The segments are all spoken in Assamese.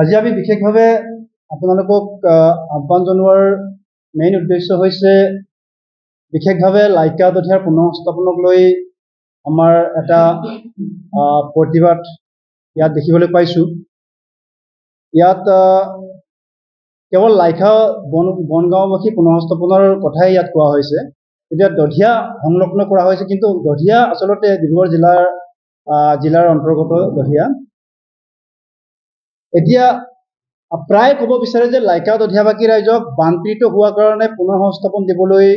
আজি আমি বিশেষভাৱে আপোনালোকক আহ্বান জনোৱাৰ মেইন উদ্দেশ্য হৈছে বিশেষভাৱে লাইকা দধিয়াৰ পুনঃস্থাপনক লৈ আমাৰ এটা প্ৰতিবাদ ইয়াত দেখিবলৈ পাইছোঁ। ইয়াত কেৱল লাইকা বনগাঁওবাসী পুনঃস্থাপনৰ কথাই ইয়াত কোৱা হৈছে। এতিয়া দধিয়া সংলগ্ন কৰা হৈছে, কিন্তু দধিয়া আচলতে ডিব্ৰুগড় জিলাৰ অন্তৰ্গত দধিয়া। এতিয়া প্ৰায় ক'ব বিচাৰে যে লাইকা দধিয়াবাসী ৰাইজক বানপীড়িত হোৱাৰ কাৰণে পুনঃসংস্থাপন দিবলৈ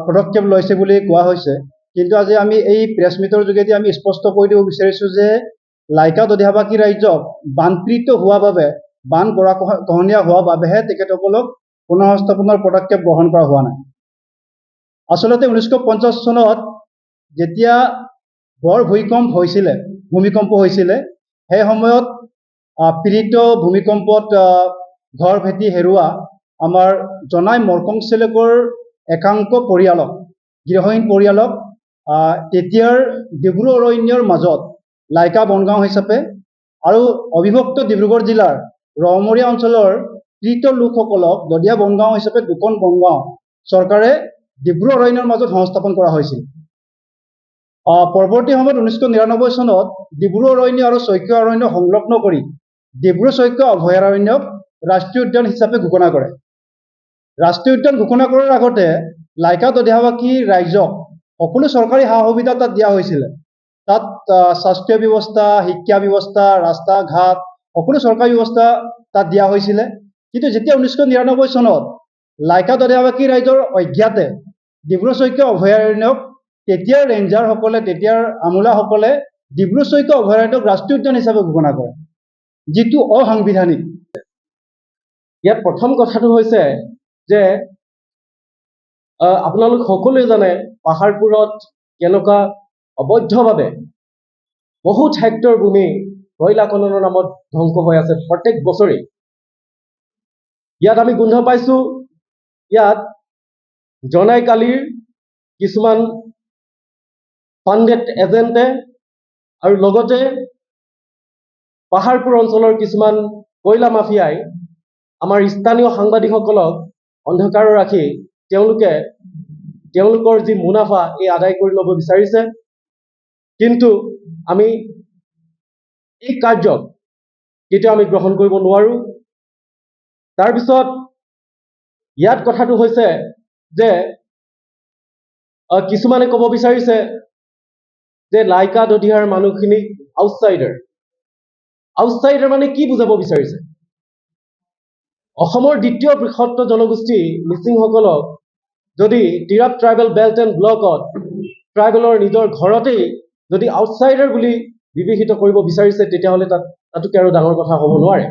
পদক্ষেপ লৈছে বুলি কোৱা হৈছে। কিন্তু আজি আমি এই প্ৰেছ মিটৰ যোগেদি আমি স্পষ্ট কৰি দিব বিচাৰিছোঁ যে লাইকা দধিয়াবাসী ৰাইজক বানপীড়িত হোৱাৰ বাবে, বান গৰাখহনীয়া হোৱাৰ বাবেহে তেখেতসকলক পুনঃসংস্থাপনৰ পদক্ষেপ গ্ৰহণ কৰা হোৱা নাই। আচলতে 1950 চনত যেতিয়া বৰ ভূমিকম্প হৈছিলে সেই সময়ত পীড়িত ভূমিকম্পত ঘৰ ভেটি হেৰুৱা আমাৰ জনাই মৰকং চেলেকৰ একাংশ পৰিয়ালক, গৃহহীন পৰিয়ালক তেতিয়াৰ ডিব্ৰু অৰণ্যৰ মাজত লাইকা বনগাঁও হিচাপে আৰু অবিভক্ত ডিব্ৰুগড় জিলাৰ ৰহমৰীয়া অঞ্চলৰ পীড়িত লোকসকলক দধিয়া বনগাঁও হিচাপে দুখন বনগাঁও চৰকাৰে ডিব্ৰু অৰণ্যৰ মাজত সংস্থাপন কৰা হৈছিল। পৰৱৰ্তী সময়ত 1999 চনত ডিব্ৰু অৰণ্য আৰু শইকীয়া অৰণ্য সংলগ্ন কৰি ডিব্ৰু শইকীয়া অভয়াৰণ্যক ৰাষ্ট্ৰীয় উদ্যান হিচাপে ঘোষণা কৰে। ৰাষ্ট্ৰীয় উদ্যান ঘোষণা কৰাৰ আগতে লাইকা দধিয়াবাসী ৰাইজক সকলো চৰকাৰী সা সুবিধা তাত দিয়া হৈছিলে। তাত স্বাস্থ্য ব্যৱস্থা, শিক্ষা ব্যৱস্থা, ৰাস্তা ঘাট সকলো চৰকাৰী ব্যৱস্থা তাত দিয়া হৈছিলে। কিন্তু যেতিয়া 1999 চনত লাইকা দধিয়াবাসী ৰাইজৰ অজ্ঞাতে ডিব্ৰু শইকীয়া অভয়াৰণ্যক তেতিয়াৰ ৰেঞ্জাৰসকলে, তেতিয়াৰ আমোলাসকলে ডিব্ৰু শইকীয়া অভয়াৰণ্যক ৰাষ্ট্ৰীয় উদ্যান হিচাপে ঘোষণা কৰে, যিটো অসাংবিধানিক। ইয়াত প্ৰথম কথাটো হৈছে যে আপোনালোক সকলোৱে জানে পাহাৰপুৰত কেনেকুৱা অবৈধভাৱে বহুত হেক্টৰ ভূমি কয়লা খননৰ নামত ধ্বংস হৈ আছে প্ৰত্যেক বছৰেই। ইয়াত আমি গোন্ধ পাইছোঁ, ইয়াত জনাই কালিৰ কিছুমান পাণ্ডেট এজেণ্টে আৰু লগতে পাহাৰপুৰ অঞ্চলৰ কিছুমান কয়লা মাফিয়াই আমাৰ স্থানীয় সাংবাদিকসকলক অন্ধকাৰত ৰাখি তেওঁলোকৰ যি মুনাফা এই আদায় কৰি ল'ব বিচাৰিছে। কিন্তু আমি এই কাৰ্যক কেতিয়াও আমি গ্ৰহণ কৰিব নোৱাৰোঁ। তাৰপিছত ইয়াত কথাটো হৈছে যে কিছুমানে ক'ব বিচাৰিছে যে লাইকা দধিয়াৰ মানুহখিনিক আউটচাইডাৰ মানে কি বুজাব বিচাৰিছে? অসমৰ দ্বিতীয় বৃহৎ জনগোষ্ঠী মিচিংসকলক যদি তিৰাপ ট্ৰাইবেল বেল্ট এণ্ড ব্লকত ট্ৰাইবেলৰ নিজৰ ঘৰতেই যদি আউটচাইডাৰ বুলি বিবেচিত কৰিব বিচাৰিছে, তেতিয়াহ'লে তাতোকে আৰু ডাঙৰ কথা হ'ব নোৱাৰে।